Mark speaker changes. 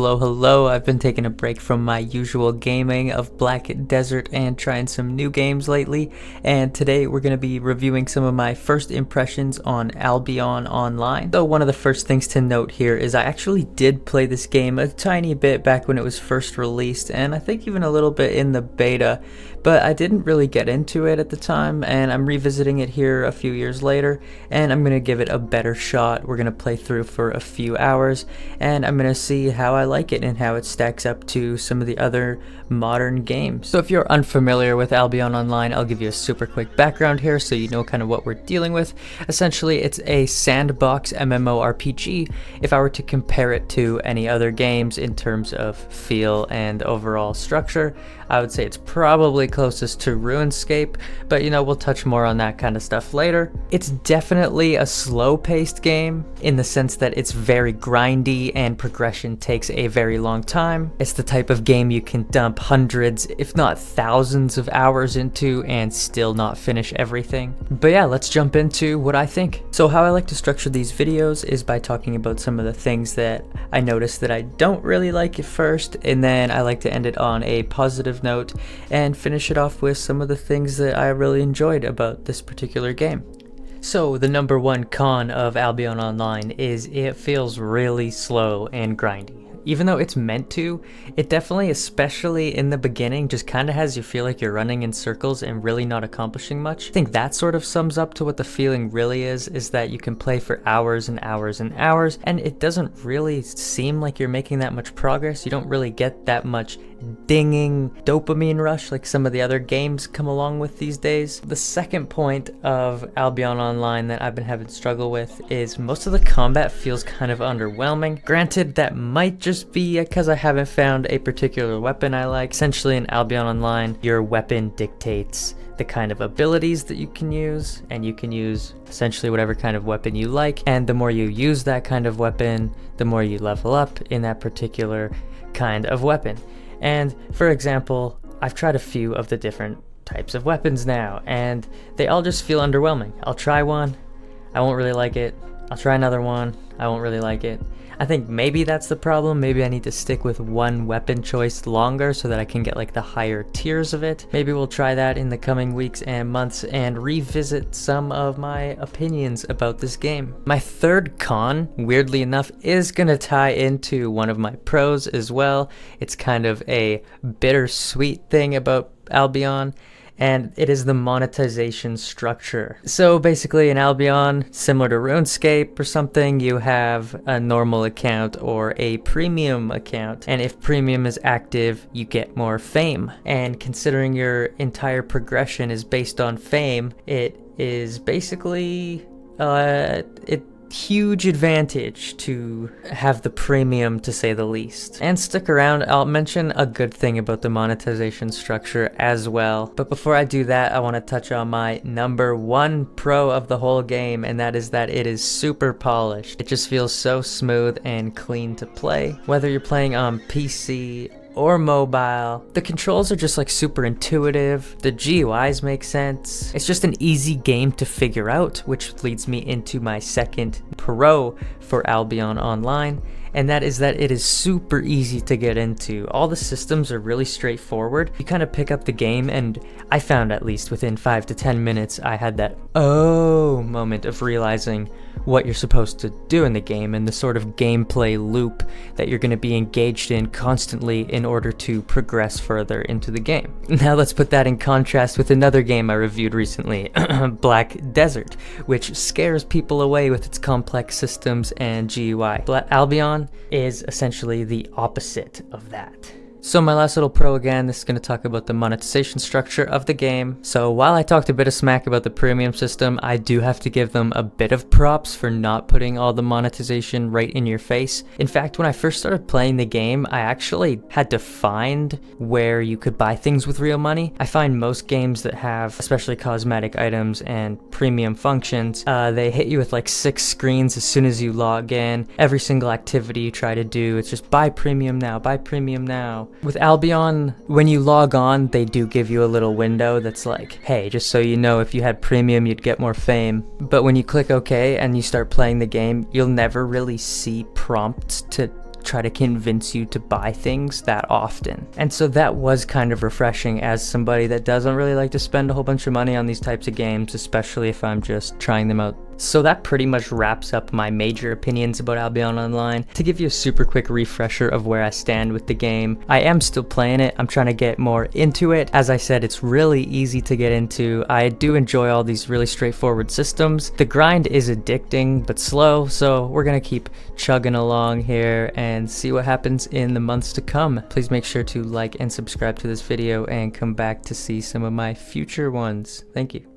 Speaker 1: Hello, I've been taking a break from my usual gaming of Black Desert and trying some new games lately, and today we're going to be reviewing some of my first impressions on Albion Online. So one of the first things to note here is I actually did play this game a tiny bit back when it was first released, and I think even a little bit in the beta, but I didn't really get into it at the time, and I'm revisiting it here a few years later, and I'm going to give it a better shot. We're going to play through for a few hours, and I'm going to see how I like it and how it stacks up to some of the other modern games. So if you're unfamiliar with Albion Online, I'll give you a super quick background here so you know kind of what we're dealing with. Essentially, it's a sandbox MMORPG if I were to compare it to any other games in terms of feel and overall structure. I would say it's probably closest to RuneScape, but we'll touch more on that kind of stuff later. It's definitely a slow-paced game in the sense that it's very grindy and progression takes a very long time. It's the type of game you can dump hundreds, if not thousands of hours into and still not finish everything. But yeah, let's jump into what I think. So how I like to structure these videos is by talking about some of the things that I noticed that I don't really like at first, and then I like to end it on a positive note and finish it off with some of the things that I really enjoyed about this particular game. So the number one con of Albion Online is it feels really slow and grindy. Even though it's meant to, it definitely, especially in the beginning, just kind of has you feel like you're running in circles and really not accomplishing much. I think that sort of sums up to what the feeling really is that you can play for hours and hours and hours, and it doesn't really seem like you're making that much progress. You don't really get that much dinging dopamine rush like some of the other games come along with these days. The second point of Albion Online that I've been having struggle with is most of the combat feels kind of underwhelming. Granted, that might just be because I haven't found a particular weapon I like. Essentially in Albion Online, your weapon dictates the kind of abilities that you can use, and you can use essentially whatever kind of weapon you like, and the more you use that kind of weapon, the more you level up in that particular kind of weapon. And for example, I've tried a few of the different types of weapons now, and they all just feel underwhelming. I'll try one, I won't really like it. I'll try another one, I won't really like it. I think maybe that's the problem. Maybe I need to stick with one weapon choice longer so that I can get like the higher tiers of it. Maybe we'll try that in the coming weeks and months and revisit some of my opinions about this game. My third con, weirdly enough, is gonna tie into one of my pros as well. It's kind of a bittersweet thing about Albion, and it is the monetization structure. So basically in Albion, similar to RuneScape or something, you have a normal account or a premium account, and if premium is active, you get more fame. And considering your entire progression is based on fame, it is basically huge advantage to have the premium, to say the least. And stick around, I'll mention a good thing about the monetization structure as well. But before I do that, I want to touch on my number one pro of the whole game, and that is that it is super polished. It just feels so smooth and clean to play. Whether you're playing on PC or mobile, the controls are just like super intuitive, the GUIs make sense. It's just an easy game to figure out, which leads me into my second pro for Albion Online, and that is that it is super easy to get into. All the systems are really straightforward. You kind of pick up the game, and I found at least within 5 to 10 minutes I had that oh moment of realizing what you're supposed to do in the game and the sort of gameplay loop that you're going to be engaged in constantly in order to progress further into the game. Now let's put that in contrast with another game I reviewed recently, Black Desert, which scares people away with its complex systems and GUI. Albion is essentially the opposite of that. So my last little pro again, this is going to talk about the monetization structure of the game. So while I talked a bit of smack about the premium system, I do have to give them a bit of props for not putting all the monetization right in your face. In fact, when I first started playing the game, I actually had to find where you could buy things with real money. I find most games that have, especially cosmetic items and premium functions, they hit you with like 6 screens as soon as you log in. Every single activity you try to do, it's just buy premium now, buy premium now. With Albion, when you log on, they do give you a little window that's like, hey, just so you know, if you had premium, you'd get more fame. But when you click OK and you start playing the game, you'll never really see prompts to try to convince you to buy things that often. And so that was kind of refreshing as somebody that doesn't really like to spend a whole bunch of money on these types of games, especially if I'm just trying them out. So that pretty much wraps up my major opinions about Albion Online. To give you a super quick refresher of where I stand with the game, I am still playing it. I'm trying to get more into it. As I said, it's really easy to get into. I do enjoy all these really straightforward systems. The grind is addicting but slow, so we're gonna keep chugging along here and see what happens in the months to come. Please make sure to like and subscribe to this video and come back to see some of my future ones. Thank you.